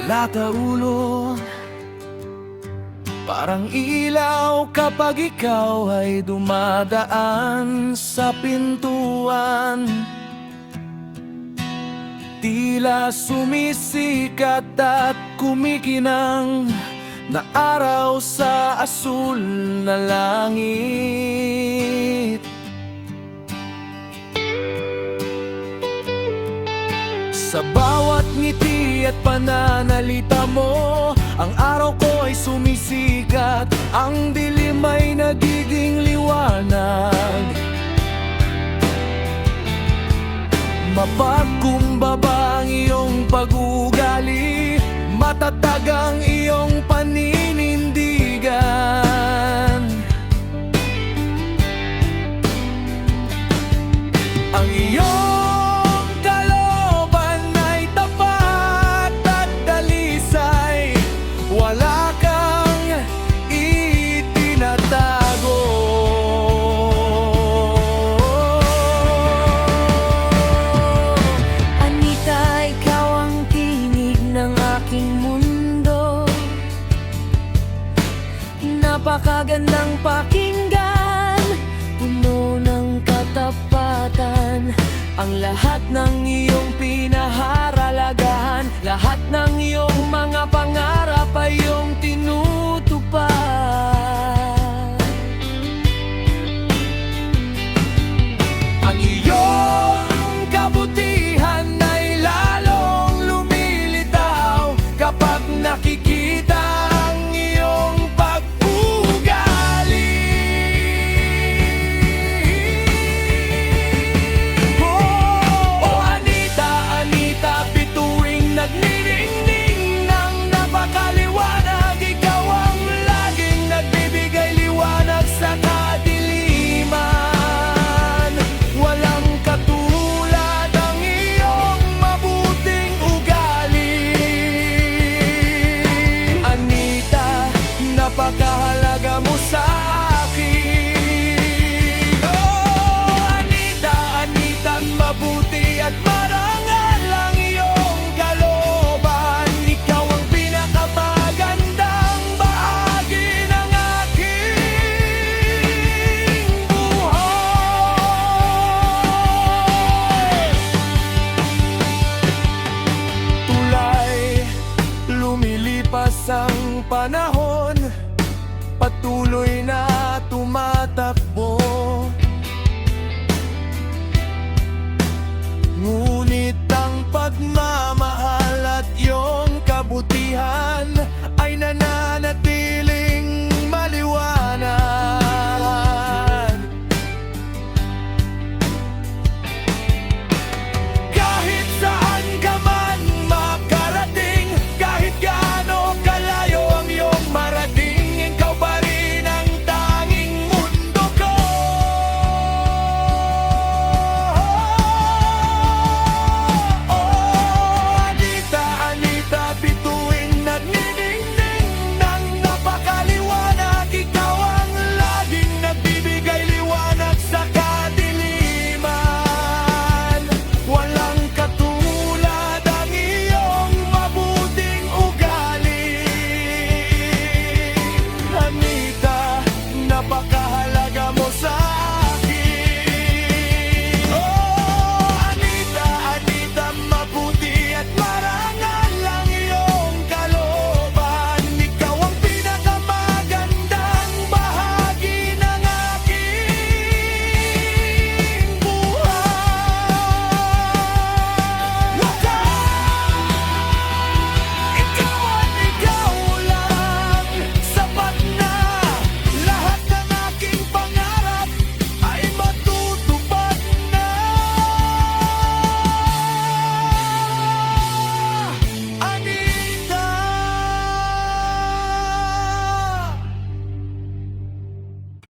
Palataulo, parang ilaw kapag ikaw ay dumadaan sa pintuan. Tila sumisikat at kumikinang na araw sa asul na langit. Sa bawat ngiti at pananalita mo, ang araw ko ay sumisikat, ang dilim ay nagiging liwanag. Mapagkumbaba ang iyong pag-uugali, matatag ang iyong paninindigan. Ang iyong kalooban ay tapat at dalisay, wala kang itinatago. Anita, ikaw ang tinig ng aking mundo. Napakagandang pakinggan, puno ng katapatan. Ang lahat ng iyong pinaharalagahan, lahat ng iyong mga pangarap ay iyong tinutupad. Ang iyong